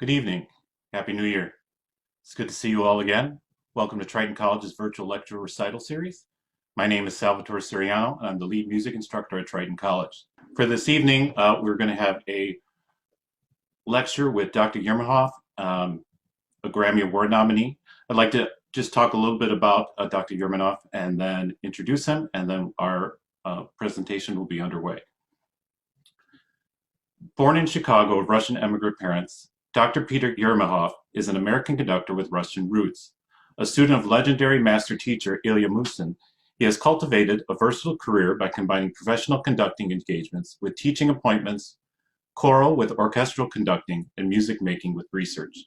Good evening. Happy New Year. It's good to see you all again. Welcome to Triton College's virtual lecture recital series. My name is Salvatore Siriano, and I'm the lead music instructor at Triton College. For this evening, we're going to have a lecture with Dr. Yermahoff, a Grammy Award nominee. I'd like to just talk a little bit about Dr. Yermahoff and then introduce him, and then our presentation will be underway. Born in Chicago of Russian immigrant parents, Dr. Peter Yermahoff is an American conductor with Russian roots. A student of legendary master teacher Ilya Musin, he has cultivated a versatile career by combining professional conducting engagements with teaching appointments, choral with orchestral conducting, and music making with research.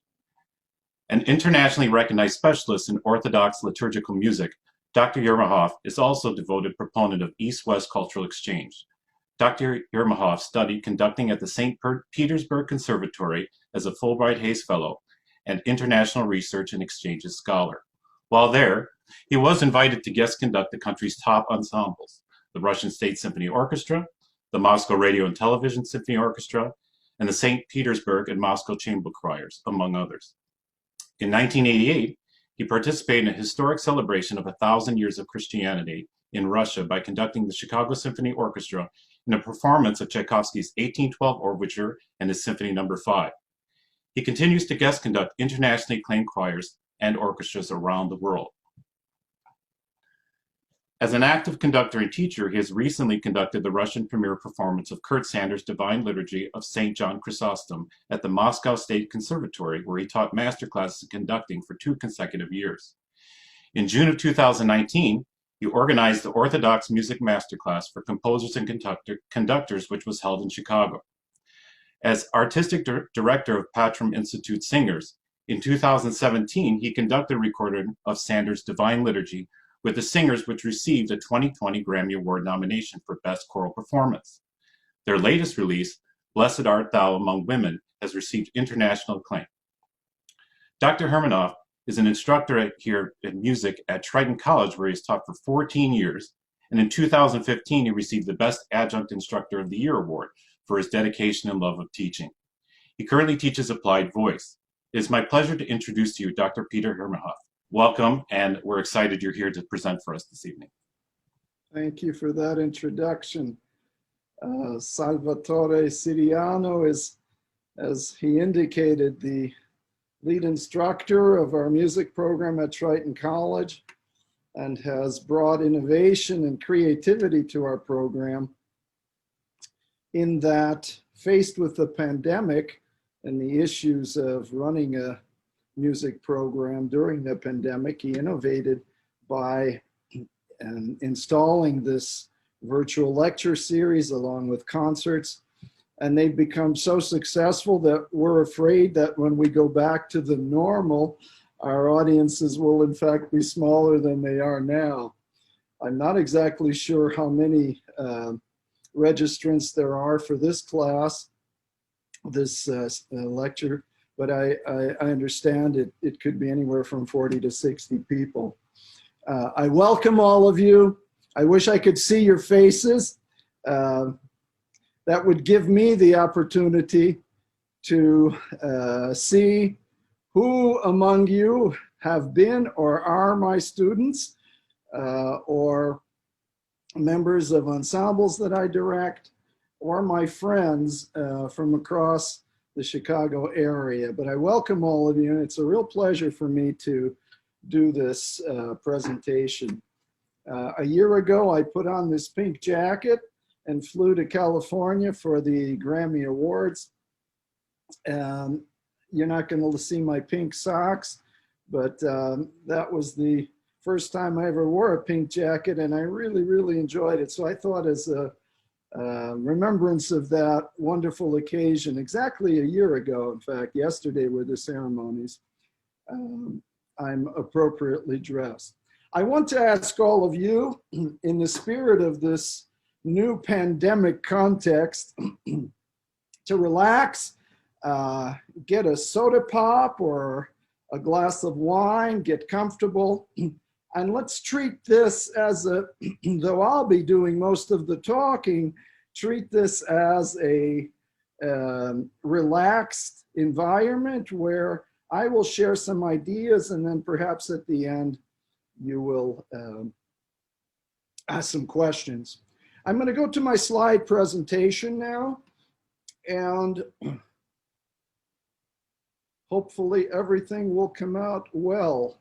An internationally recognized specialist in Orthodox liturgical music, Dr. Yermahoff is also a devoted proponent of East-West cultural exchange. Dr. Yermahoff studied conducting at the St. Petersburg Conservatory as a Fulbright Hays Fellow and International Research and Exchanges Scholar. While there, he was invited to guest conduct the country's top ensembles, the Russian State Symphony Orchestra, the Moscow Radio and Television Symphony Orchestra, and the St. Petersburg and Moscow Chamber Choirs, among others. In 1988, he participated in a historic celebration of 1,000 years of Christianity in Russia by conducting the Chicago Symphony Orchestra in a performance of Tchaikovsky's 1812 Overture and his Symphony No. 5. He continues to guest conduct internationally acclaimed choirs and orchestras around the world. As an active conductor and teacher, he has recently conducted the Russian premiere performance of Kurt Sanders' Divine Liturgy of St. John Chrysostom at the Moscow State Conservatory, where he taught masterclasses in conducting for 2 consecutive years. In June of 2019, he organized the Orthodox Music Masterclass for composers and conductors, which was held in Chicago. As artistic director of Patrum Institute Singers, in 2017, he conducted a recording of Sanders' Divine Liturgy with the Singers, which received a 2020 Grammy Award nomination for Best Choral Performance. Their latest release, Blessed Art Thou Among Women, has received international acclaim. Dr. Yermahoff is an instructor here in music at Triton College, where he's taught for 14 years, and in 2015 he received the Best Adjunct Instructor of the Year award for his dedication and love of teaching. He currently teaches applied voice. It is my pleasure to introduce to you Dr. Peter Yermahoff. Welcome, and we're excited you're here to present for us this evening. Thank you for that introduction. Salvatore Siriano is, as he indicated, the lead instructor of our music program at Triton College and has brought innovation and creativity to our program in that, faced with the pandemic and the issues of running a music program during the pandemic, he innovated by installing this virtual lecture series along with concerts. And they've become so successful that we're afraid that when we go back to the normal, our audiences will in fact be smaller than they are now. I'm not exactly sure how many registrants there are for this class, this lecture, but I understand it could be anywhere from 40 to 60 people. I welcome all of you. I wish I could see your faces. That would give me the opportunity to see who among you have been or are my students or members of ensembles that I direct, or my friends from across the Chicago area. But I welcome all of you, and it's a real pleasure for me to do this presentation. A year ago, I put on this pink jacket and flew to California for the Grammy Awards. You're not going to see my pink socks, but that was the first time I ever wore a pink jacket, and I really, really enjoyed it. So I thought, as a remembrance of that wonderful occasion, exactly a year ago, in fact, yesterday were the ceremonies, I'm appropriately dressed. I want to ask all of you, in the spirit of this new pandemic context, to relax, get a soda pop or a glass of wine, get comfortable, and let's treat this as a, though I'll be doing most of the talking, treat this as a relaxed environment where I will share some ideas, and then perhaps at the end you will ask some questions. I'm going to go to my slide presentation now, and hopefully everything will come out well.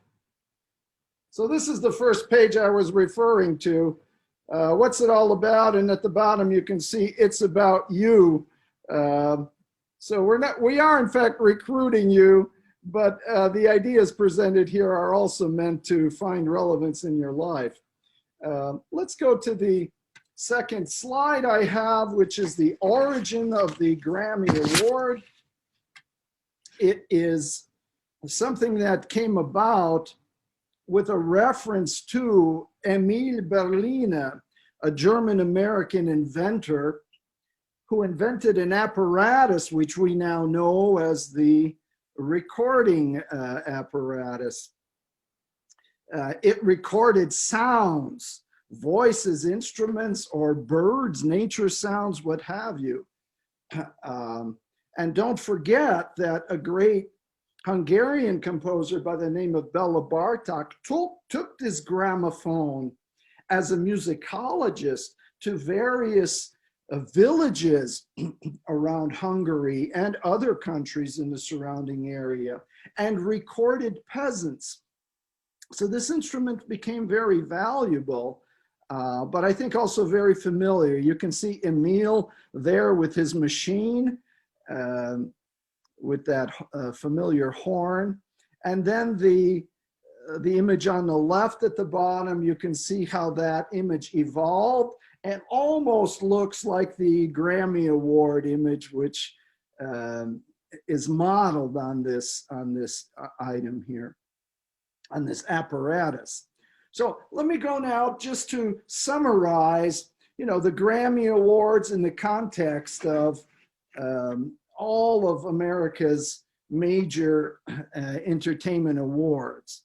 So this is the first page I was referring to. What's it all about? And at the bottom you can see it's about you. So we are in fact recruiting you, but the ideas presented here are also meant to find relevance in your life. Let's go to the second slide I have, which is the origin of the Grammy Award. It is something that came about with a reference to Emil Berliner, a German-American inventor who invented an apparatus which we now know as the recording apparatus. It recorded sounds, voices, instruments, or birds, nature sounds, what have you. And don't forget that a great Hungarian composer by the name of Bela Bartok took this gramophone as a musicologist to various villages around Hungary and other countries in the surrounding area and recorded peasants. So this instrument became very valuable, but I think also very familiar. You can see Emil there with his machine, with that familiar horn. And then the image on the left at the bottom, you can see how that image evolved and almost looks like the Grammy Award image, which is modeled on this item here, on this apparatus. So let me go now just to summarize, the Grammy Awards in the context of all of America's major entertainment awards.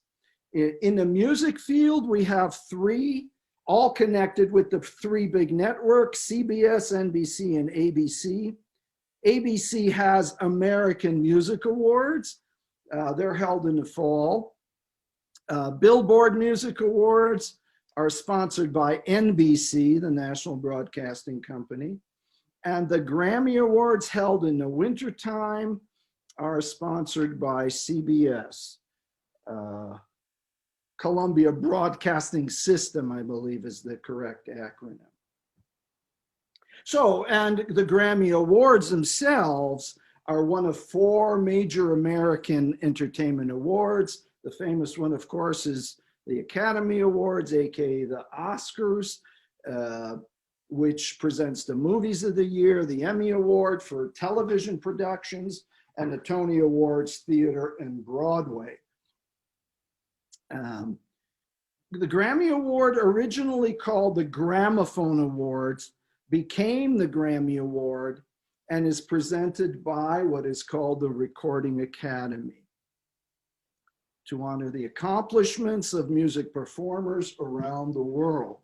In the music field, we have three, all connected with the three big networks, CBS, NBC, and ABC. ABC has American Music Awards. They're held in the fall. Billboard Music Awards are sponsored by NBC, the national broadcasting company. And the Grammy Awards held in the wintertime are sponsored by CBS. Columbia Broadcasting System, I believe, is the correct acronym. So, and the Grammy Awards themselves are one of four major American entertainment awards. The famous one, of course, is the Academy Awards, aka the Oscars, which presents the movies of the year, the Emmy Award for television productions, and the Tony Awards, theater and Broadway. The Grammy Award, originally called the Gramophone Awards, became the Grammy Award and is presented by what is called the Recording Academy to honor the accomplishments of music performers around the world.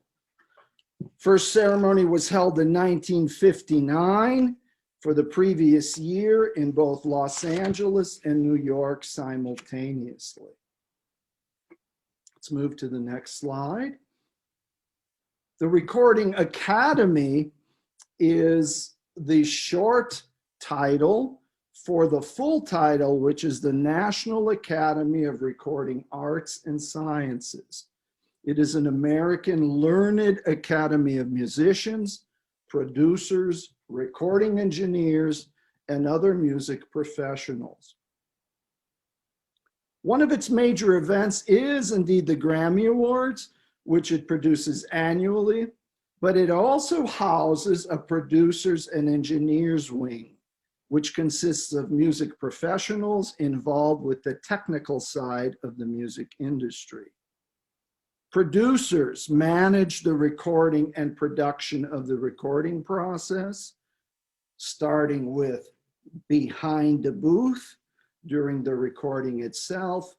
First ceremony was held in 1959 for the previous year in both Los Angeles and New York simultaneously. Let's move to the next slide. The Recording Academy is the short title for the full title, which is the National Academy of Recording Arts and Sciences. It is an American learned academy of musicians, producers, recording engineers, and other music professionals. One of its major events is indeed the Grammy Awards, which it produces annually, but it also houses a producers and engineers wing, which consists of music professionals involved with the technical side of the music industry. Producers manage the recording and production of the recording process, starting with behind the booth during the recording itself,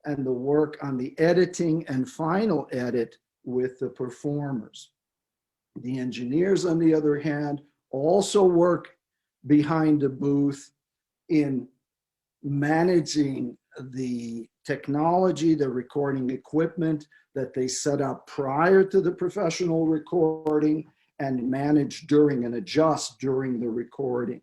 and the work on the editing and final edit with the performers. The engineers, on the other hand, also work behind the booth in managing the technology, the recording equipment that they set up prior to the professional recording and manage during and adjust during the recording.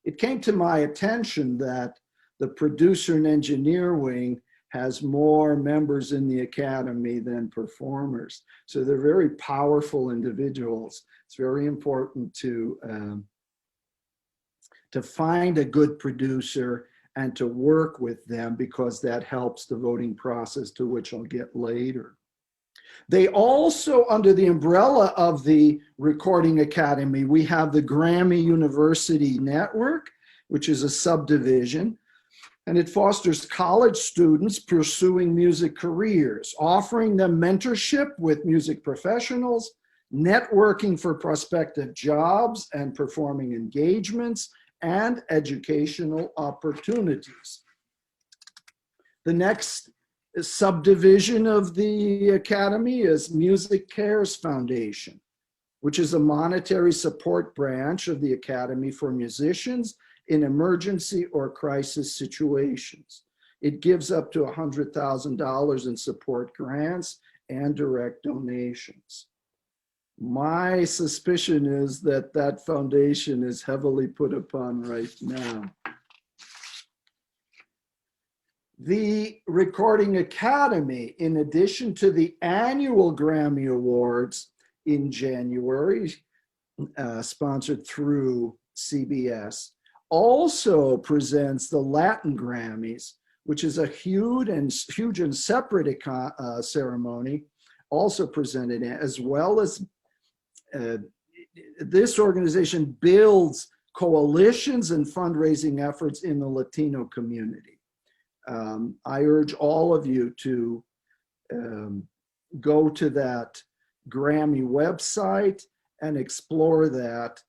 It came to my attention that the producer and engineer wing has more members in the academy than performers. So they're very powerful individuals. It's very important to find a good producer and to work with them, because that helps the voting process, to which I'll get later. They also, under the umbrella of the Recording Academy, we have the Grammy University Network, which is a subdivision, and it fosters college students pursuing music careers, offering them mentorship with music professionals, networking for prospective jobs and performing engagements, and educational opportunities. The next subdivision of the Academy is Music Cares Foundation, which is a monetary support branch of the Academy for musicians in emergency or crisis situations. It gives up to $100,000 in support grants and direct donations. My suspicion is that that foundation is heavily put upon right now. The Recording Academy, in addition to the annual Grammy Awards in January, sponsored through CBS, also presents the Latin Grammys, which is a huge and separate ceremony, also presented, as well as this organization builds coalitions and fundraising efforts in the Latino community. I urge all of you to go to that Grammy website and explore that,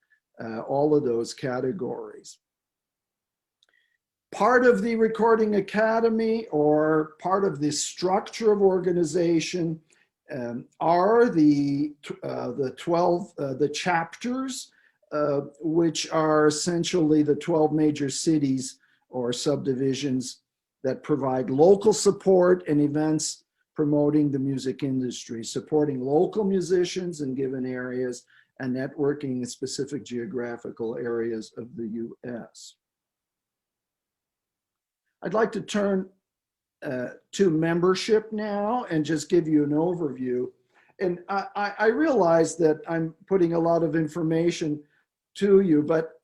all of those categories. Part of the Recording Academy, or part of the structure of organization, are the 12 the chapters, which are essentially the 12 major cities or subdivisions that provide local support and events promoting the music industry, supporting local musicians in given areas, and networking in specific geographical areas of the US. I'd like to turn to membership now and just give you an overview. And I realize that I'm putting a lot of information to you, but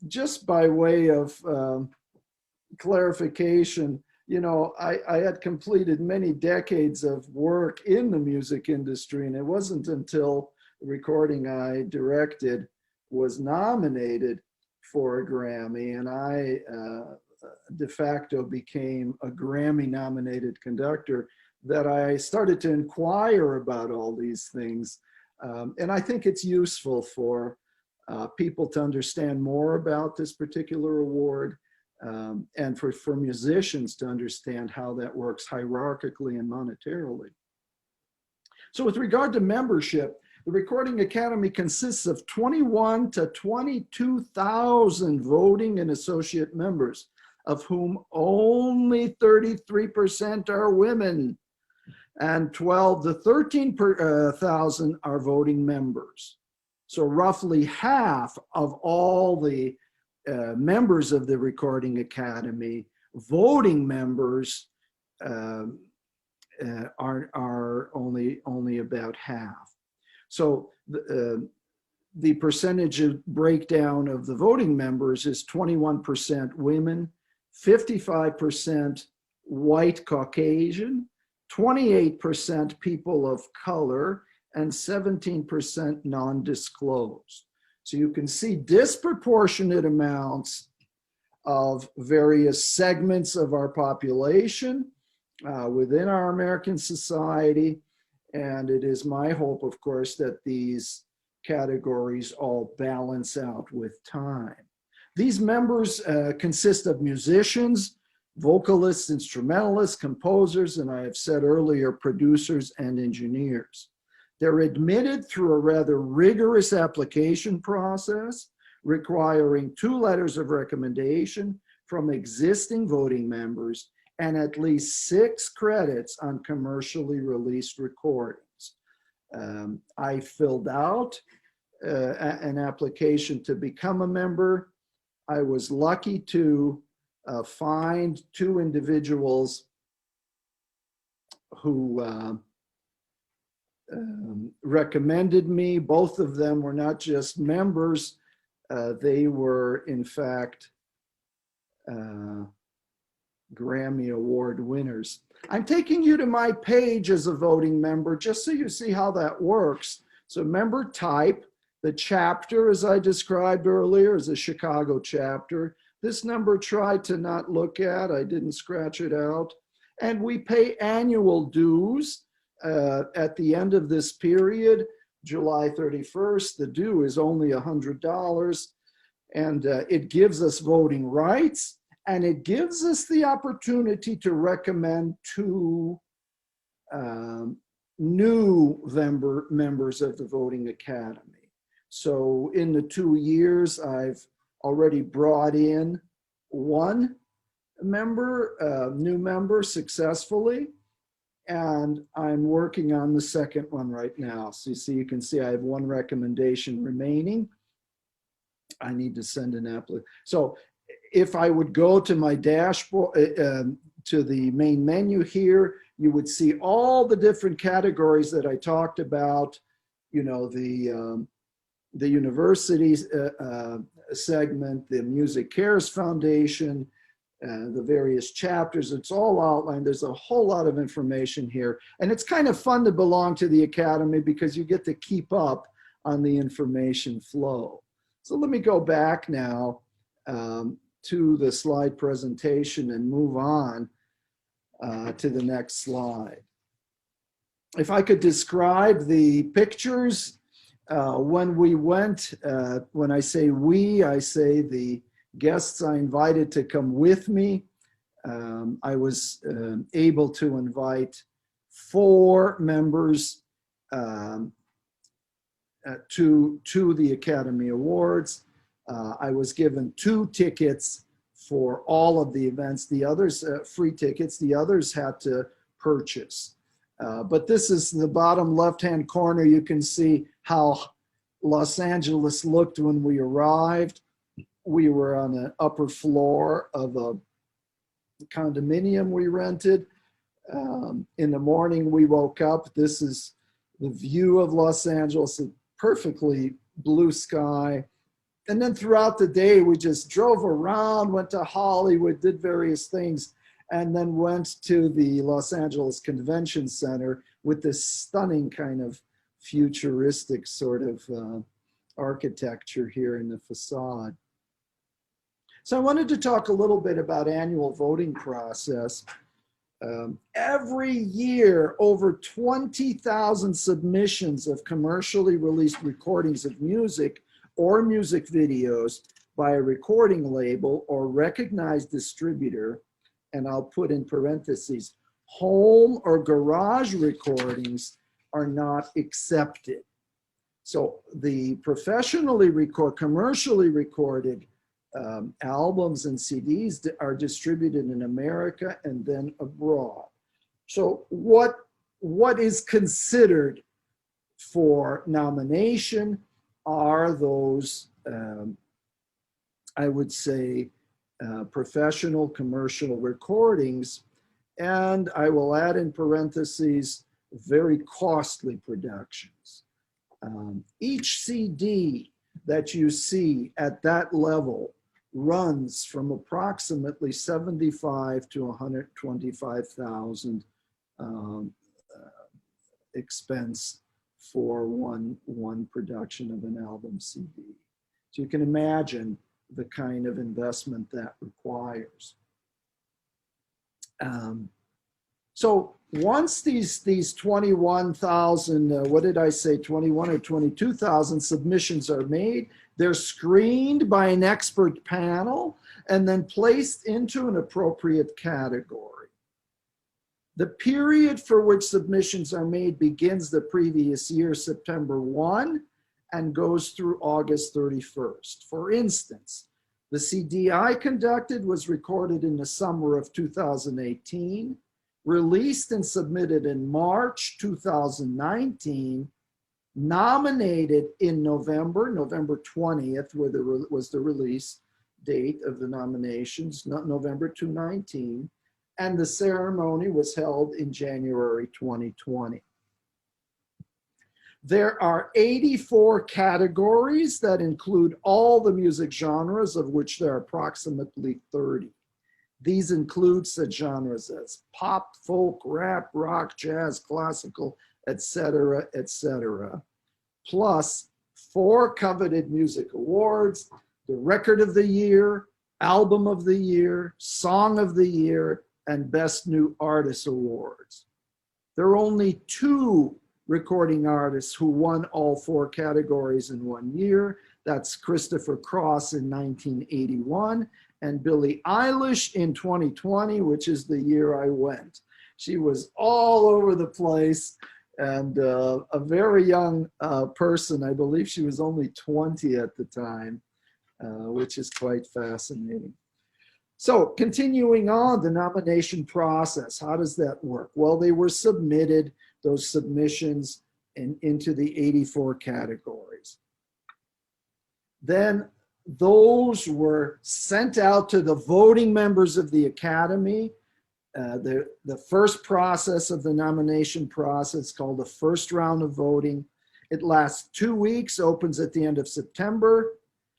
just by way of clarification, you know, I had completed many decades of work in the music industry, and it wasn't until the recording I directed was nominated for a Grammy, and I de facto became a Grammy nominated conductor, that I started to inquire about all these things. And I think it's useful for people to understand more about this particular award, and for musicians to understand how that works hierarchically and monetarily. So with regard to membership, the Recording Academy consists of 21 to 22,000 voting and associate members, of whom only 33% are women, and 12 to 13,000 are voting members. So roughly half of all the members of the Recording Academy, voting members, are only about half. So the percentage of breakdown of the voting members is 21% women, 55% white Caucasian, 28% people of color, and 17% non-disclosed. So you can see disproportionate amounts of various segments of our population within our American society. And it is my hope, of course, that these categories all balance out with time. These members consist of musicians, vocalists, instrumentalists, composers, and I have said earlier, producers and engineers. They're admitted through a rather rigorous application process, requiring 2 letters of recommendation from existing voting members and at least 6 credits on commercially released recordings. I filled out an application to become a member. I was lucky to find 2 individuals who recommended me. Both of them were not just members, they were in fact Grammy Award winners. I'm taking you to my page as a voting member just so you see how that works. So member type, the chapter as I described earlier is a Chicago chapter. This number tried to not look at, I didn't scratch it out. And we pay annual dues at the end of this period, July 31st. The due is only $100 and it gives us voting rights. And it gives us the opportunity to recommend 2 new members of the Voting Academy. So in the 2 years, I've already brought in 1 member, new member successfully, and I'm working on the second one right now. So you see, you can see I have 1 recommendation remaining. I need to send an application. So if I would go to my dashboard, to the main menu here, you would see all the different categories that I talked about, you know, the university segment, the Music Cares Foundation, the various chapters. It's all outlined. There's a whole lot of information here. And it's kind of fun to belong to the Academy because you get to keep up on the information flow. So let me go back now to the slide presentation and move on to the next slide. If I could describe the pictures, when we went, when I say we, I say the guests I invited to come with me. I was able to invite 4 members to the Academy Awards. I was given 2 tickets for all of the events. The others, free tickets, the others had to purchase. But this is the bottom left-hand corner. You can see how Los Angeles looked when we arrived. We were on the upper floor of a condominium we rented. In the morning we woke up. This is the view of Los Angeles, a perfectly blue sky. And then throughout the day, we just drove around, went to Hollywood, did various things, and then went to the Los Angeles Convention Center with this stunning kind of futuristic sort of architecture here in the facade. So I wanted to talk a little bit about annual voting process. Every year, over 20,000 submissions of commercially released recordings of music or music videos by a recording label or recognized distributor, and I'll put in parentheses, home or garage recordings are not accepted. So the commercially recorded albums and CDs are distributed in America and then abroad. So what is considered for nomination are those, I would say, professional commercial recordings, and I will add in parentheses, very costly productions. Each CD that you see at that level runs from approximately $75,000 to $125,000 expense for one production of an album CD. So you can imagine the kind of investment that requires. So once these 21,000, what did I say, 21 or 22,000 submissions are made, they're screened by an expert panel and then placed into an appropriate category. The period for which submissions are made begins the previous year, September 1, and goes through August 31st. For instance, the CD I conducted was recorded in the summer of 2018, released and submitted in March 2019, nominated in November 20th, was the release date of the nominations, November 2019, and the ceremony was held in January 2020. There are 84 categories that include all the music genres, of which there are approximately 30. These include such genres as pop, folk, rap, rock, jazz, classical, etc., etc. Plus 4 coveted music awards: the Record of the Year, Album of the Year, Song of the Year, and Best New Artist awards. There are only 2 recording artists who won all 4 categories in one year. That's Christopher Cross in 1981 and Billie Eilish in 2020, which is the year I went. She was all over the place and a very young person. I believe she was only 20 at the time, which is quite fascinating. So continuing on the nomination process, how does that work? Well, they were submitted, those submissions, into the 84 categories. Then those were sent out to the voting members of the Academy. The first process of the nomination process, called the first round of voting. It lasts 2 weeks, opens at the end of September.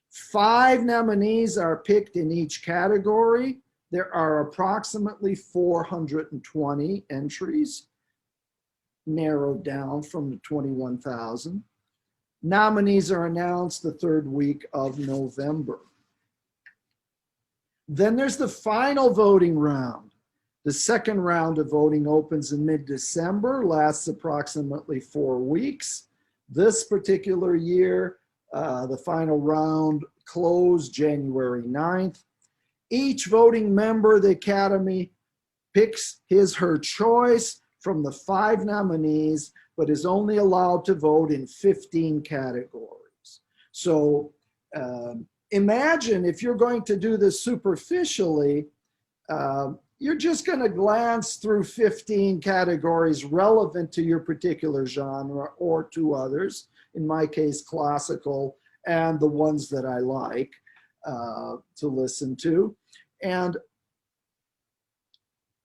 5 nominees are picked in each category. There are approximately 420 entries, narrowed down from the 21,000. Nominees are announced the 3rd week of November. Then there's the final voting round. The second round of voting opens in mid-December, lasts approximately 4 weeks. This particular year, the final round closed January 9th. Each voting member of the Academy picks his/her choice from the 5 nominees, but is only allowed to vote in 15 categories. So imagine if you're going to do this superficially, you're just going to glance through 15 categories relevant to your particular genre or to others, in my case, classical, and the ones that I like to listen to. And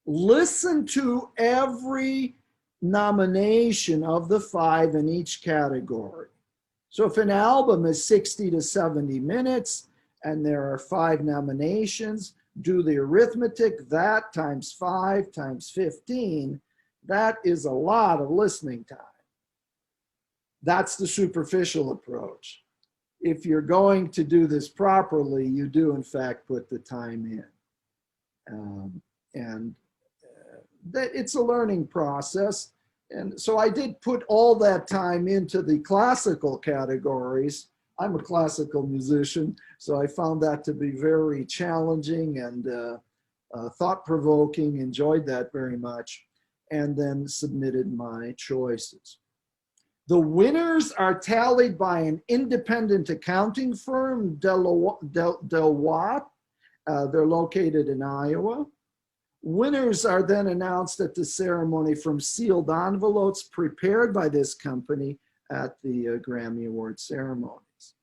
listen to every nomination of the 5 in each category. So if an album is 60 to 70 minutes and there are 5 nominations, do the arithmetic. That times 5 times 15, that is a lot of listening time. That's the superficial approach. If you're going to do this properly, you do in fact put the time in. That it's a learning process. And so I did put all that time into the classical categories. I'm a classical musician, so I found that to be very challenging and thought-provoking, enjoyed that very much, and then submitted my choices. The winners are tallied by an independent accounting firm, Deloitte. They're located in Iowa. Winners are then announced at the ceremony from sealed envelopes prepared by this company at the Grammy Award ceremonies.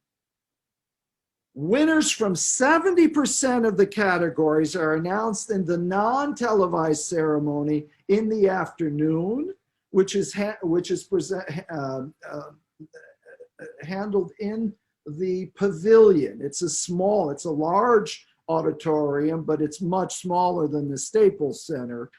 Winners from 70% of the categories are announced in the non-televised ceremony in the afternoon, which is handled in the pavilion. It's a large auditorium, but it's much smaller than the Staples Center,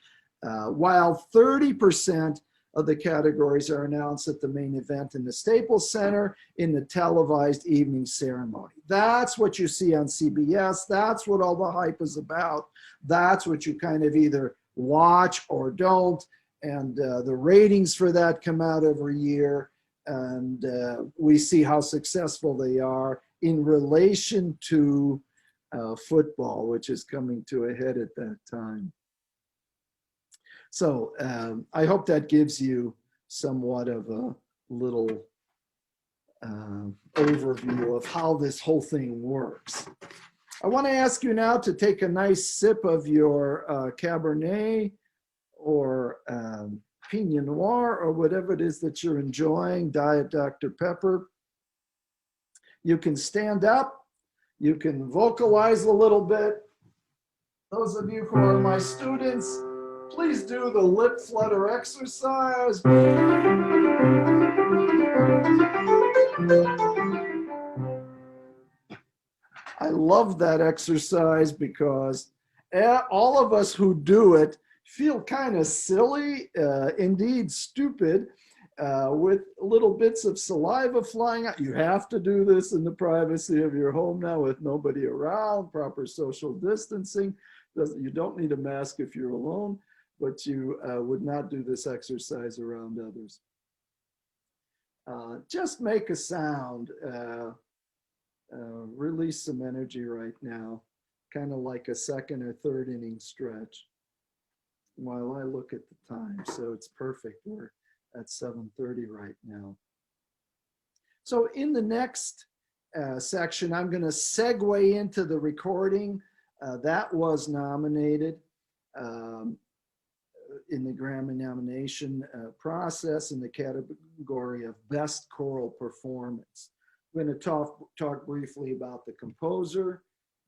while 30% of the categories are announced at the main event in the Staples Center in the televised evening ceremony. That's what you see on CBS. That's what all the hype is about. That's what you kind of either watch or don't. And the ratings for that come out every year. And we see how successful they are in relation to football, which is coming to a head at that time. So I hope that gives you somewhat of a little overview of how this whole thing works. I want to ask you now to take a nice sip of your Cabernet or Pinot Noir or whatever it is that you're enjoying, Diet Dr. Pepper. You can stand up, you can vocalize a little bit. Those of you who are my students, please do the lip flutter exercise. I love that exercise because all of us who do it feel kind of silly, indeed stupid, with little bits of saliva flying out. You have to do this in the privacy of your home now with nobody around, proper social distancing. You don't need a mask if you're alone, but you would not do this exercise around others. Just make a sound. Release some energy right now, kind of like a second or third inning stretch while I look at the time. So it's perfect. We're at 7:30 right now. So in the next section, I'm going to segue into the recording that was nominated in the Grammy nomination process in the category of Best Choral Performance. I'm going to talk briefly about the composer,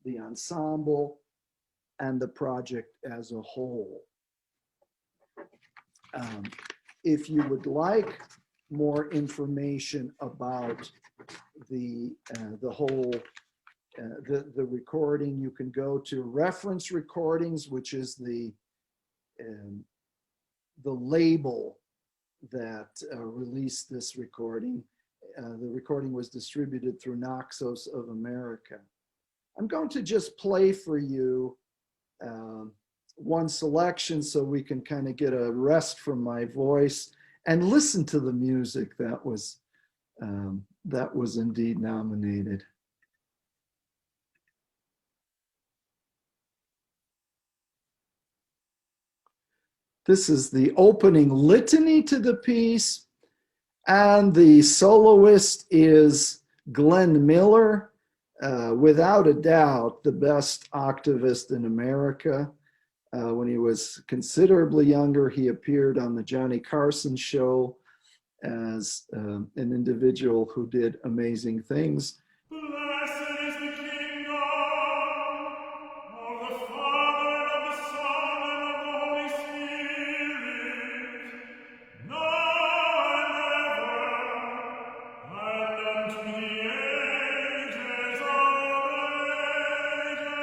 the ensemble, and the project as a whole. If you would like more information about the whole the recording, you can go to Reference Recordings, which is the label that released this recording. The recording was distributed through Naxos of America. I'm going to just play for you one selection so we can kind of get a rest from my voice and listen to the music that was indeed nominated. This is the opening litany to the piece, and the soloist is Glenn Miller, without a doubt the best octavist in America. When he was considerably younger, he appeared on the Johnny Carson show as an individual who did amazing things. Blessed is the kingdom of the Father, and of the Son, and of the Holy Spirit, now and ever, and unto the ages of ages.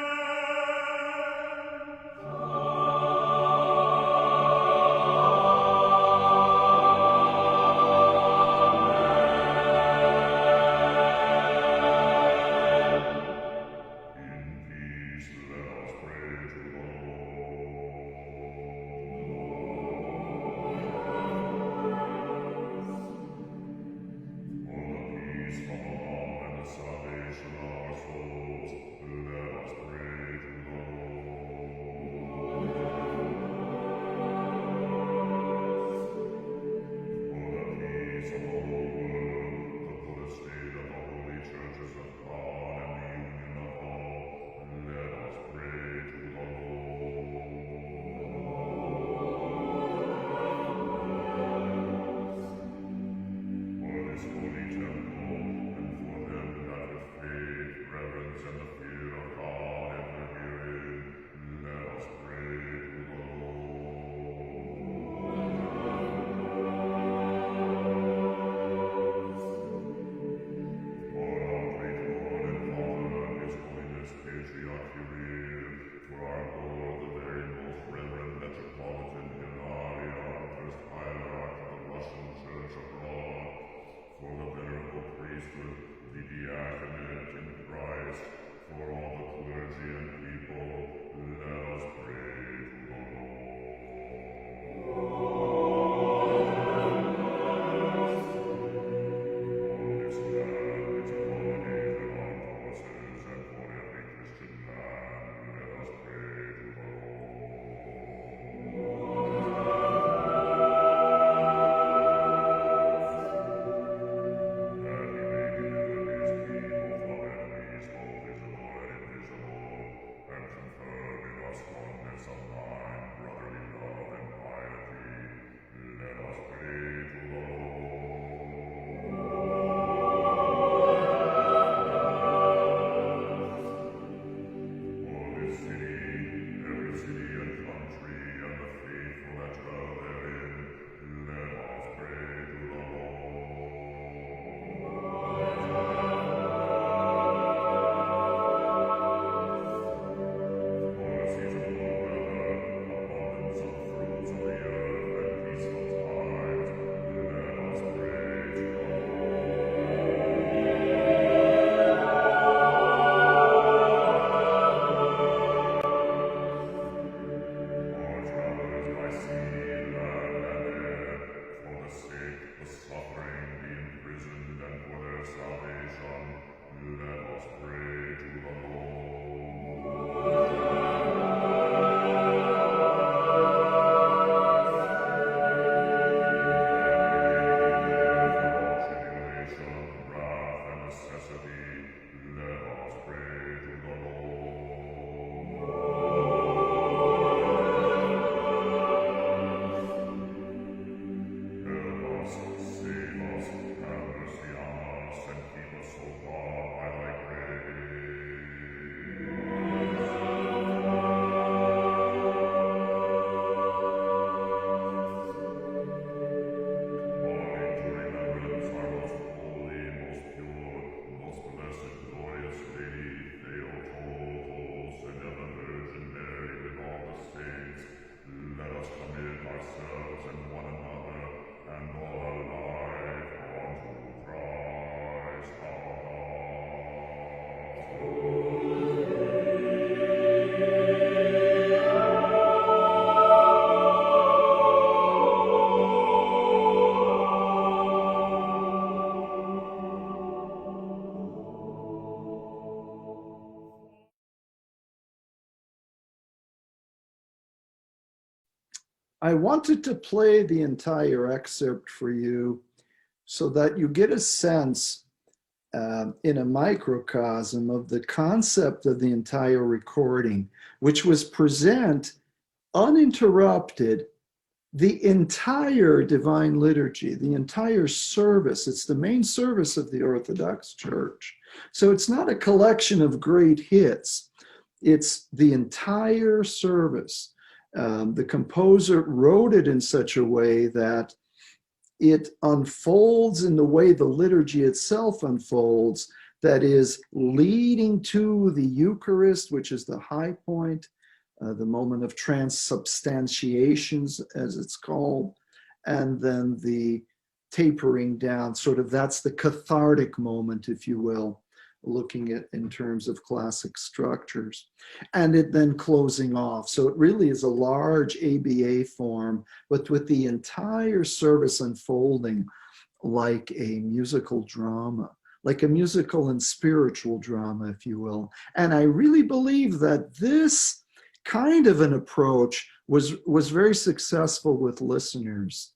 I wanted to play the entire excerpt for you so that you get a sense in a microcosm of the concept of the entire recording, which was present uninterrupted the entire divine liturgy, the entire service. It's the main service of the Orthodox Church. So it's not a collection of great hits. It's the entire service. The composer wrote it in such a way that it unfolds in the way the liturgy itself unfolds, that is leading to the Eucharist, which is the high point, the moment of transubstantiations, as it's called, and then the tapering down, sort of that's the cathartic moment, if you will, looking at in terms of classic structures, and it then closing off. So it really is a large ABA form, but with the entire service unfolding like a musical drama, like a musical and spiritual drama, if you will. And I really believe that this kind of an approach was very successful with listeners.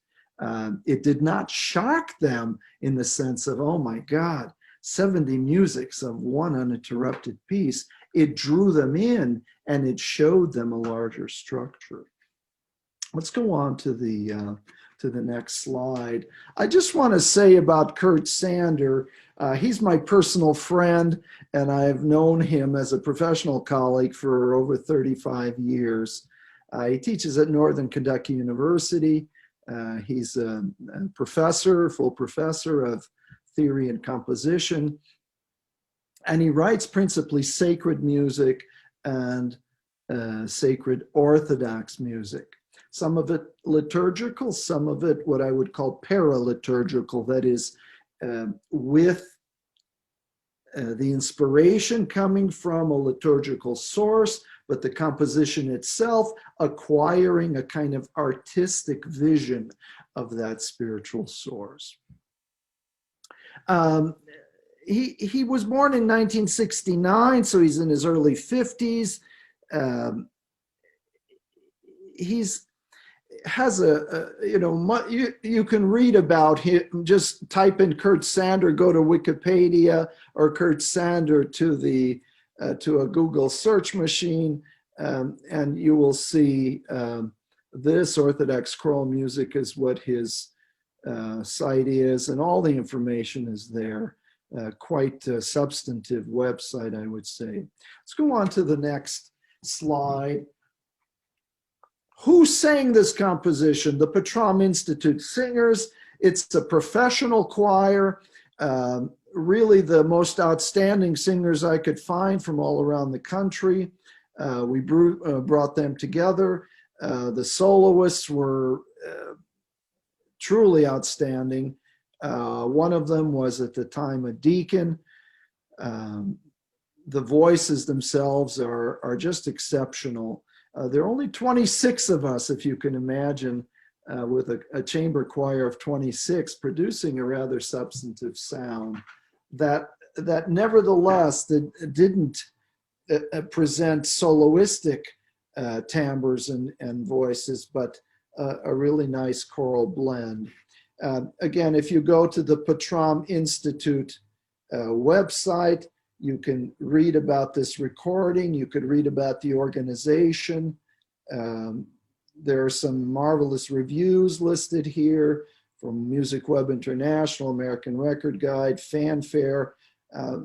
It did not shock them in the sense of, oh my God, 70 musics of one uninterrupted piece. It drew them in and it showed them a larger structure. Let's go on to the next slide. I just want to say about Kurt Sander, he's my personal friend, and I've known him as a professional colleague for over 35 years. He teaches at Northern Kentucky University. He's a professor, full professor of theory and composition, and he writes principally sacred music and sacred Orthodox music. Some of it liturgical, some of it what I would call paraliturgical, that is with the inspiration coming from a liturgical source, but the composition itself acquiring a kind of artistic vision of that spiritual source. He was born in 1969, so he's in his early 50s. He's has you can read about him, just type in Kurt Sander, go to Wikipedia, or Kurt Sander to a Google search machine, and you will see this Orthodox choral music is what his site is, and all the information is there. Quite a substantive website, I would say. Let's go on to the next slide. Who sang this composition? The Patram Institute Singers. It's a professional choir, really the most outstanding singers I could find from all around the country. We brought them together. The soloists were truly outstanding. One of them was at the time a deacon. The voices themselves are just exceptional. There are only 26 of us, if you can imagine, with a chamber choir of 26 producing a rather substantive sound that nevertheless didn't present soloistic timbres and voices, but a really nice choral blend. Again, if you go to the Patram Institute website, you can read about this recording. You could read about the organization. There are some marvelous reviews listed here from Music Web International, American Record Guide, Fanfare.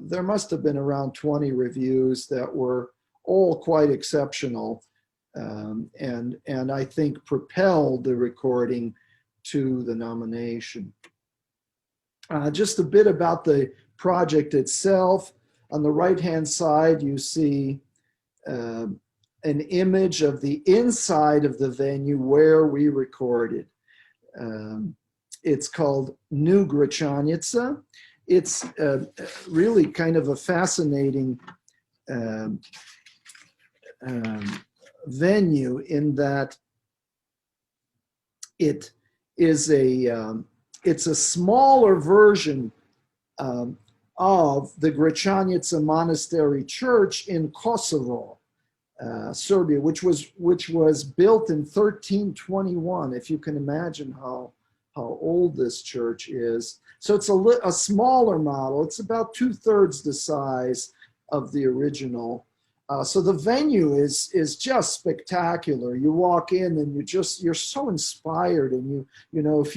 There must have been around 20 reviews that were all quite exceptional, and I think propelled the recording to the nomination. Just a bit about the project itself. On the right-hand side, you see an image of the inside of the venue where we recorded. It's called New Grachanitsa. It's really kind of a fascinating venue in that it is it's a smaller version of the Grachanitsa Monastery Church in Kosovo. Serbia, which was built in 1321. If you can imagine how old this church is. So it's a smaller model. It's about 2/3 the size of the original. So the venue is just spectacular. You walk in and you're so inspired, and if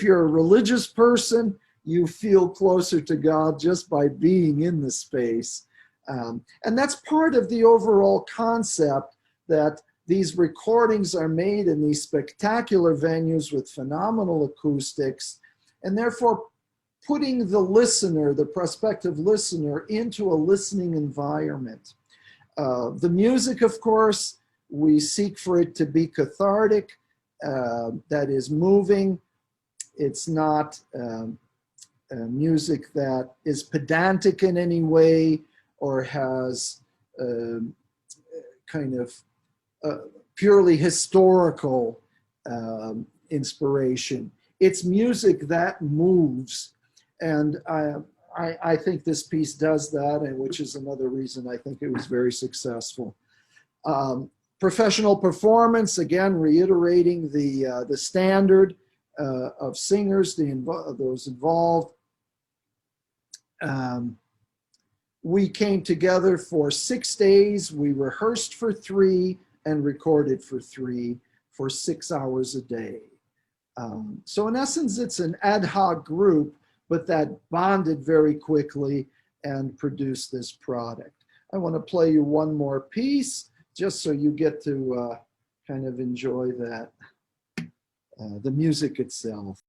you're a religious person, you feel closer to God just by being in the space. And that's part of the overall concept, that these recordings are made in these spectacular venues with phenomenal acoustics, and therefore putting the listener, the prospective listener, into a listening environment. The music, of course, we seek for it to be cathartic, that is moving. It's not music that is pedantic in any way or has kind of purely historical inspiration. It's music that moves, and I think this piece does that, and which is another reason I think it was very successful. Professional performance, again, reiterating the standard of singers, those involved. We came together for 6 days. We rehearsed for 3 and recorded for 3 for 6 hours a day. So in essence, it's an ad hoc group, but that bonded very quickly and produced this product. I want to play you one more piece just so you get to kind of enjoy that, the music itself.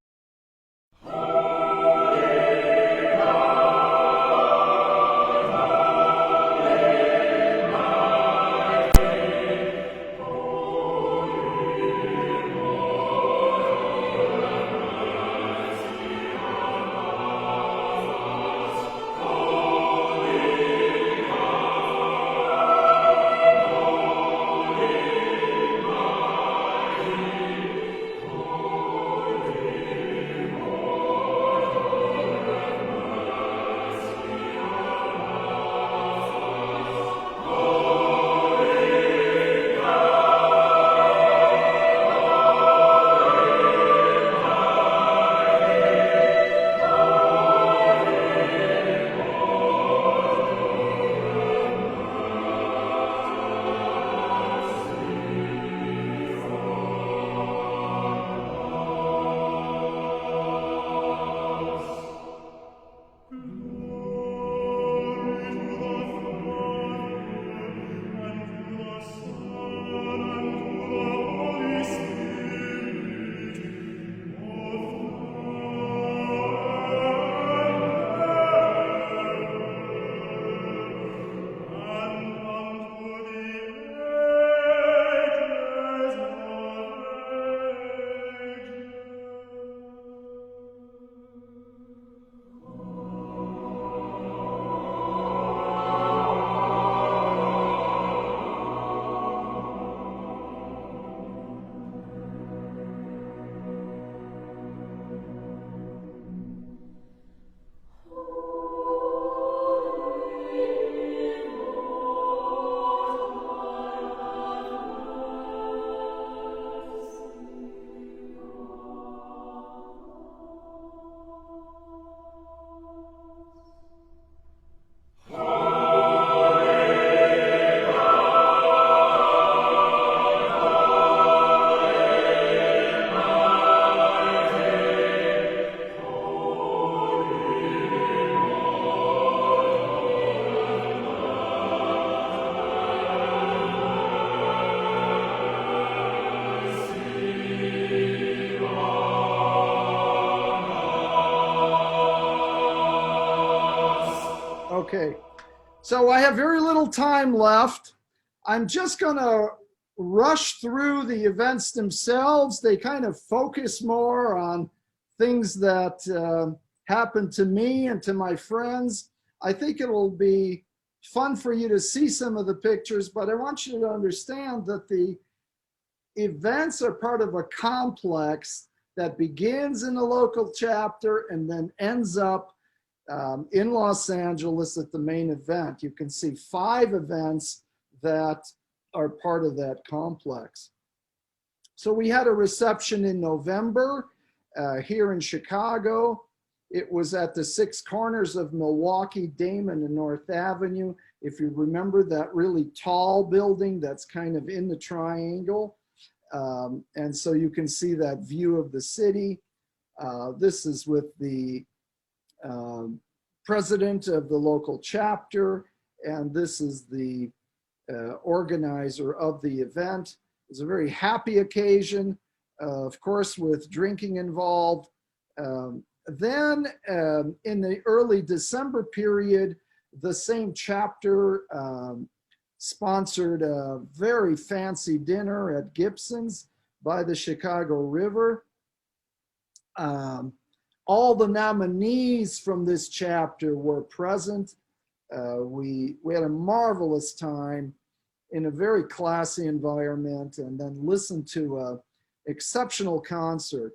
Okay, so I have very little time left. I'm just going to rush through the events themselves. They kind of focus more on things that happened to me and to my friends. I think it will be fun for you to see some of the pictures, but I want you to understand that the events are part of a complex that begins in the local chapter and then ends up in Los Angeles at the main event. You can see 5 events that are part of that complex. So we had a reception in November here in Chicago. It was at the Six Corners of Milwaukee, Damon, and North Avenue. If you remember that really tall building that's kind of in the triangle. And so you can see that view of the city. This is with the president of the local chapter, and this is the organizer of the event. It's a very happy occasion, of course, with drinking involved. Then in the early December period, the same chapter sponsored a very fancy dinner at Gibson's by the Chicago River. All the nominees from this chapter were present. We had a marvelous time in a very classy environment, and then listened to an exceptional concert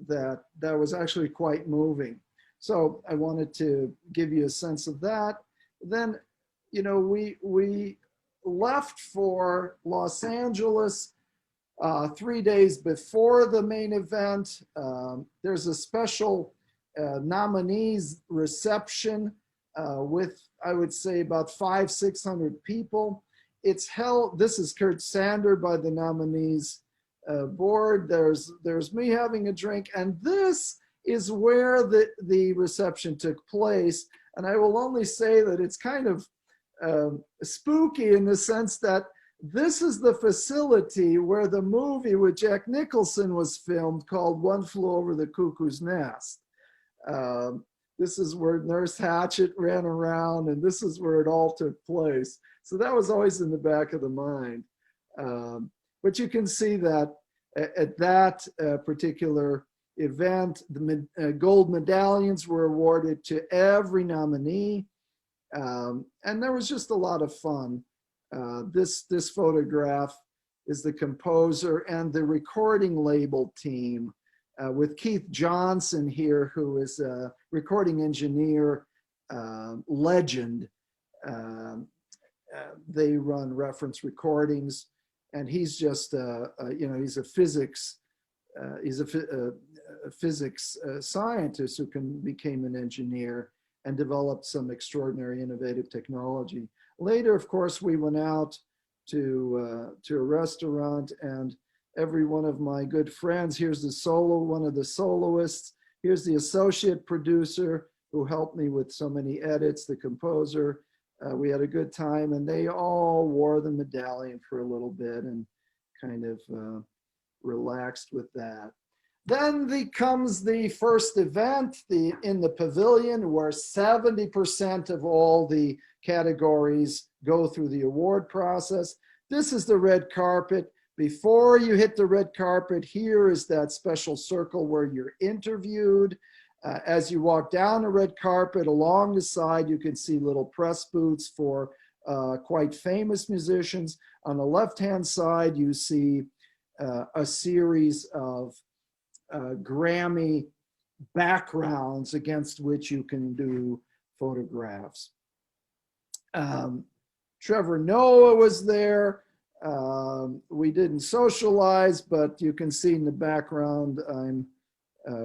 that was actually quite moving. So I wanted to give you a sense of that. Then, you know, we left for Los Angeles 3 days before the main event. There's a special nominees reception with, I would say, about 500-600 people. It's held, this is Kurt Sander by the nominees board. There's me having a drink, and this is where the reception took place. And I will only say that it's kind of spooky in the sense that this is the facility where the movie with Jack Nicholson was filmed called One Flew Over the Cuckoo's Nest. This is where Nurse Hatchet ran around, and this is where it all took place. So that was always in the back of the mind. But you can see that at that particular event, the gold medallions were awarded to every nominee. And there was just a lot of fun. This photograph is the composer and the recording label team with Keith Johnson here, who is a recording engineer legend. They run Reference Recordings, and he's just, you know, he's a physics scientist who became an engineer and developed some extraordinary innovative technology. Later, of course, we went out to a restaurant, and every one of my good friends, here's one of the soloists, here's the associate producer who helped me with so many edits, the composer. We had a good time, and they all wore the medallion for a little bit and kind of relaxed with that. Then comes the first event in the pavilion, where 70% of all the categories go through the award process. This is the red carpet. Before you hit the red carpet, here is that special circle where you're interviewed. As you walk down the red carpet, along the side, you can see little press booths for quite famous musicians. On the left-hand side, you see a series of Grammy backgrounds against which you can do photographs. Trevor Noah was there. We didn't socialize, but you can see in the background, I'm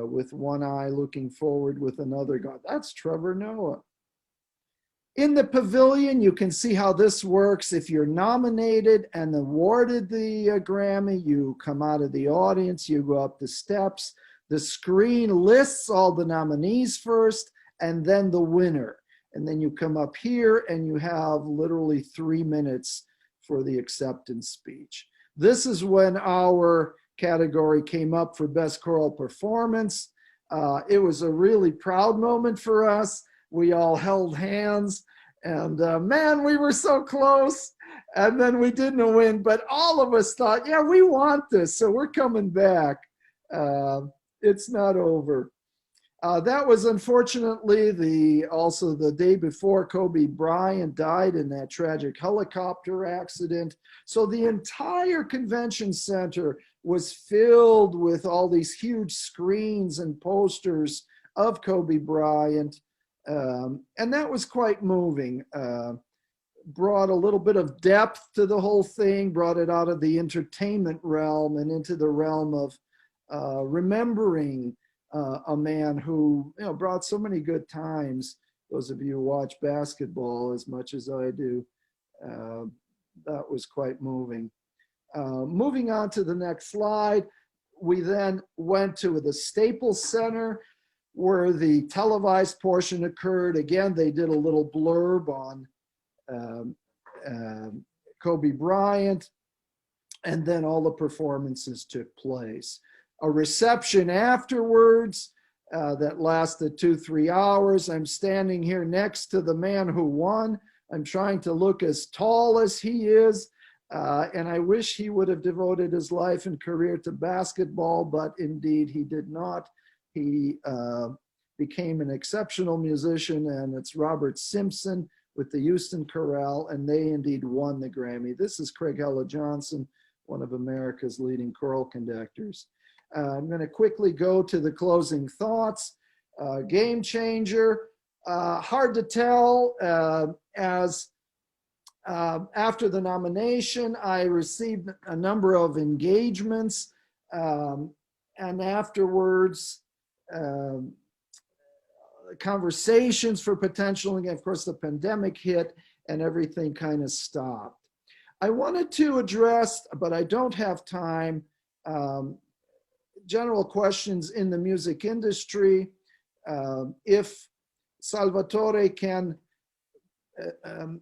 with one eye looking forward with another. God, that's Trevor Noah. In the pavilion, you can see how this works. If you're nominated and awarded the Grammy, you come out of the audience, you go up the steps. The screen lists all the nominees first, and then the winner. And then you come up here and you have literally 3 minutes for the acceptance speech. This is when our category came up for Best Choral Performance. It was a really proud moment for us. We all held hands, and man, we were so close. And then we didn't win, but all of us thought, yeah, we want this, so we're coming back. It's not over. That was unfortunately also the day before Kobe Bryant died in that tragic helicopter accident. So the entire convention center was filled with all these huge screens and posters of Kobe Bryant. And that was quite moving. brought a little bit of depth to the whole thing, brought it out of the entertainment realm and into the realm of remembering a man who, you know, brought so many good times. Those of you who watch basketball as much as I do, that was quite moving. Moving on to the next slide, we then went to the Staples Center where the televised portion occurred. Again, they did a little blurb on Kobe Bryant, and then all the performances took place. A reception afterwards that lasted 2-3 hours. I'm standing here next to the man who won. I'm trying to look as tall as he is, and I wish he would have devoted his life and career to basketball, but indeed he did not. He became an exceptional musician, and it's Robert Simpson with the Houston Chorale, and they indeed won the Grammy. This is Craig Hella Johnson, one of America's leading choral conductors. I'm going to quickly go to the closing thoughts. Game changer, hard to tell, as after the nomination, I received a number of engagements, and afterwards, conversations for potential, and of course the pandemic hit and everything kind of stopped. I wanted to address, but I don't have time, general questions in the music industry. If Salvatore can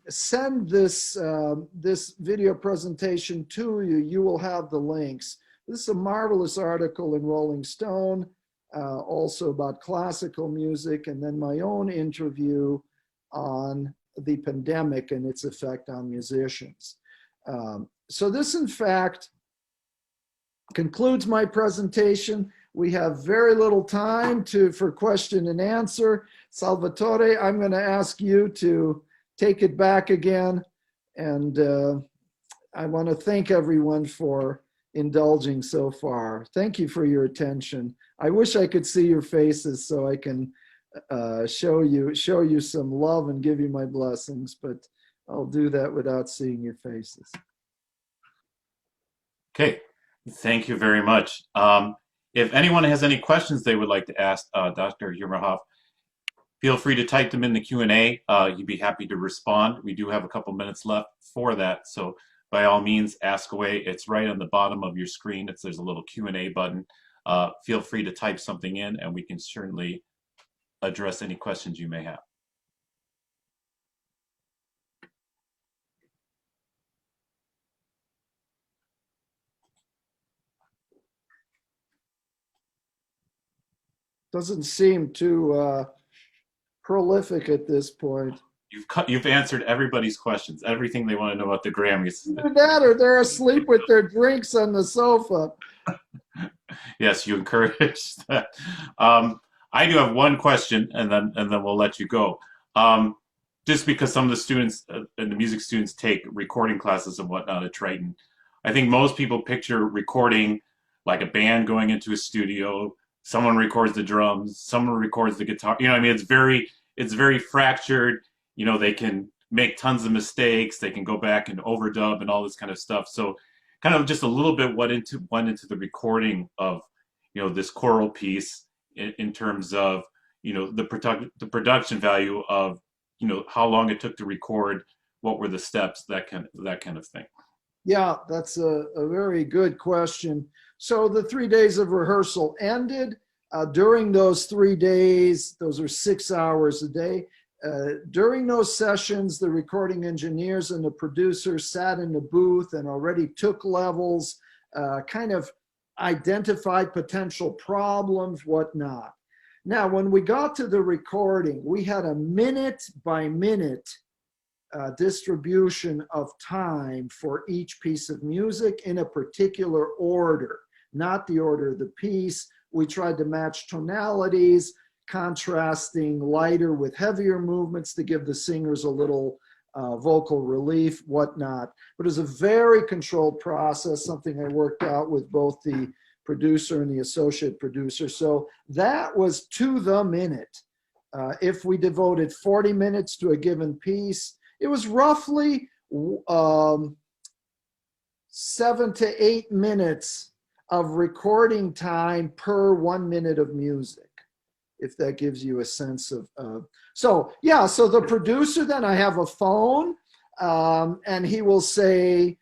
send this, this video presentation to you, you will have the links. This is a marvelous article in Rolling Stone, also about classical music, and then my own interview on the pandemic and its effect on musicians. So this, in fact, concludes my presentation. We have very little time for question and answer. Salvatore, I'm going to ask you to take it back again. And I want to thank everyone for indulging so far. Thank you for your attention. I wish I could see your faces so I can show you some love and give you my blessings, but I'll do that without seeing your faces. Okay, thank you very much. If anyone has any questions they would like to ask Dr. Yermahov, feel free to type them in the Q&A. He'd be happy to respond. We do have a couple minutes left for that, so by all means, ask away. It's right on the bottom of your screen. There's a little Q&A button. Feel free to type something in, and we can certainly address any questions you may have. Doesn't seem too prolific at this point. You've answered everybody's questions, everything they want to know about the Grammys. Either that or they're asleep with their drinks on the sofa. Yes, you encourage that. I do have one question, and then we'll let you go. Just because some of the students and the music students take recording classes and whatnot at Triton, I think most people picture recording like a band going into a studio. Someone records the drums, someone records the guitar. You know, I mean, it's very fractured. You know, they can make tons of mistakes. They can go back and overdub and all this kind of stuff. So kind of just a little bit went into the recording of, you know, this choral piece in terms of, you know, the production value of, you know, how long it took to record, what were the steps, that kind of thing. Yeah, that's a very good question. So the 3 days of rehearsal ended. During those 3 days, those are 6 hours a day. During those sessions, the recording engineers and the producers sat in the booth and already took levels, kind of identified potential problems, whatnot. Now, when we got to the recording, we had a minute by minute distribution of time for each piece of music in a particular order, not the order of the piece. We tried to match tonalities, contrasting lighter with heavier movements to give the singers a little vocal relief, whatnot. But it was a very controlled process, something I worked out with both the producer and the associate producer. So that was to the minute. If we devoted 40 minutes to a given piece, It was roughly 7 to 8 minutes of recording time per 1 minute of music, if that gives you a sense of. So yeah, so the producer, then I have a phone, and he will say,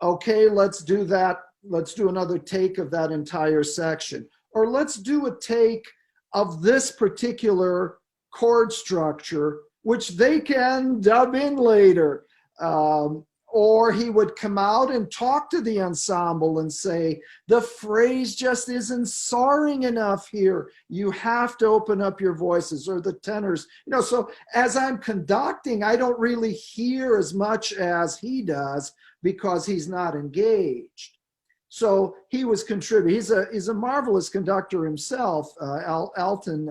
okay, let's do that. Let's do another take of that entire section. Or let's do a take of this particular chord structure, which they can dub in later. Or he would come out and talk to the ensemble and say, the phrase just isn't soaring enough here. You have to open up your voices, or the tenors. So as I'm conducting, I don't really hear as much as he does because he's not engaged. So he was contributing. He's a marvelous conductor himself, Alton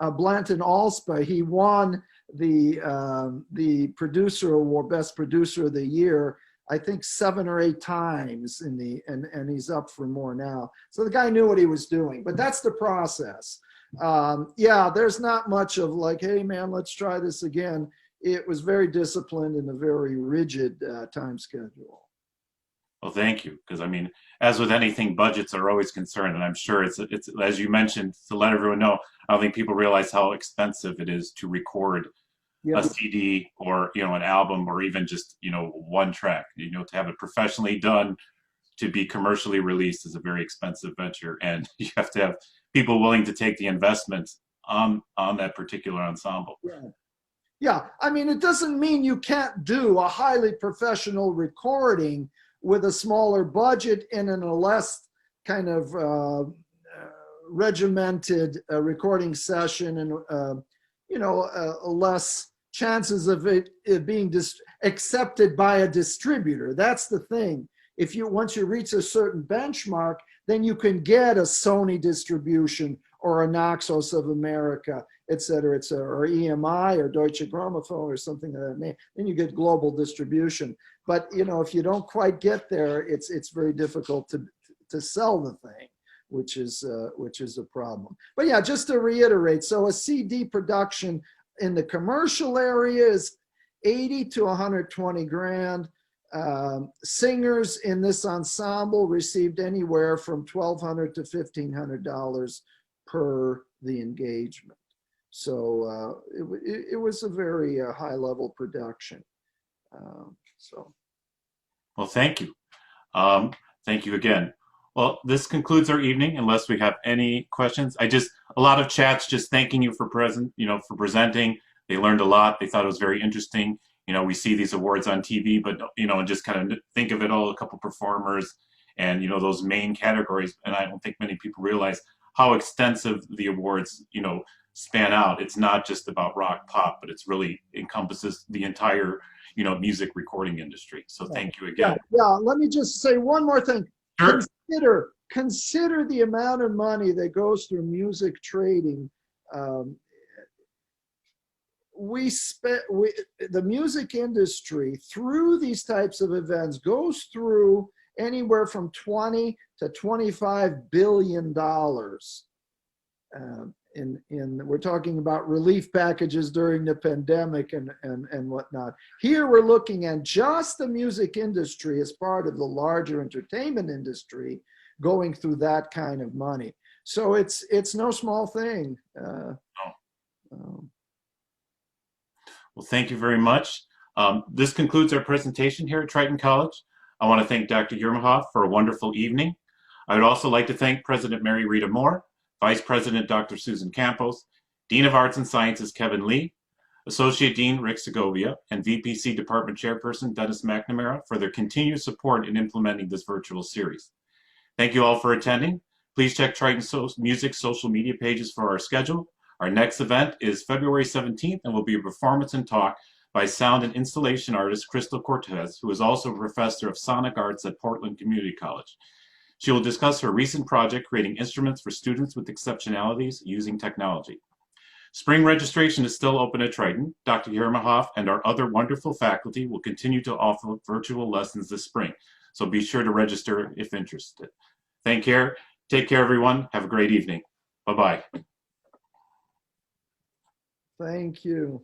Blanton Allspa. He won the producer award, best producer of the year, I think 7 or 8 times and he's up for more now. So the guy knew what he was doing, but that's the process. Yeah, there's not much of like, hey man, let's try this again. It was very disciplined and a very rigid time schedule. Well, thank you. Because I mean, as with anything, budgets are always concerned, and I'm sure it's as you mentioned, to let everyone know. I don't think people realize how expensive it is to record a CD or an album, or even just one track. To have it professionally done, to be commercially released, is a very expensive venture, and you have to have people willing to take the investment on that particular ensemble. Yeah, I mean, it doesn't mean you can't do a highly professional recording with a smaller budget and in a less kind of regimented recording session, and less chances of it being accepted by a distributor. That's the thing. Once you reach a certain benchmark, then you can get a Sony distribution or a Naxos of America, et cetera, or EMI or Deutsche Grammophon or something of that name. Then you get global distribution. But if you don't quite get there, it's very difficult to sell the thing, which is a problem. But yeah, just to reiterate, so a CD production in the commercial area is 80 to 120 grand. Singers in this ensemble received anywhere from $1,200 to $1,500 per the engagement. So it was a very high level production. Well, thank you. Thank you again. Well, this concludes our evening, unless we have any questions. A lot of chats just thanking you for presenting. They learned a lot. They thought it was very interesting. We see these awards on TV, but, and just kind of think of it all, a couple performers and, those main categories. And I don't think many people realize how extensive the awards, span out. It's not just about rock pop, but it's really encompasses the entire, music recording industry. So thank you again. Yeah. Let me just say one more thing. Sure. Consider the amount of money that goes through music trading. The music industry, through these types of events, goes through anywhere from 20 to 25 billion dollars. We're talking about relief packages during the pandemic and whatnot. Here we're looking at just the music industry as part of the larger entertainment industry going through that kind of money. So it's no small thing. Well, thank you very much. This concludes our presentation here at Triton College. I want to thank Dr. Yermahoff for a wonderful evening. I would also like to thank President Mary Rita Moore, Vice President Dr. Susan Campos, Dean of Arts and Sciences Kevin Lee, Associate Dean Rick Segovia, and VPC Department Chairperson Dennis McNamara for their continued support in implementing this virtual series. Thank you all for attending. Please check Triton Music's social media pages for our schedule. Our next event is February 17th and will be a performance and talk by sound and installation artist Crystal Cortez, who is also a professor of sonic arts at Portland Community College. She will discuss her recent project creating instruments for students with exceptionalities using technology. Spring registration is still open at Triton. Dr. Yermahoff and our other wonderful faculty will continue to offer virtual lessons this spring, so be sure to register if interested. Take care, everyone. Have a great evening. Bye-bye. Thank you.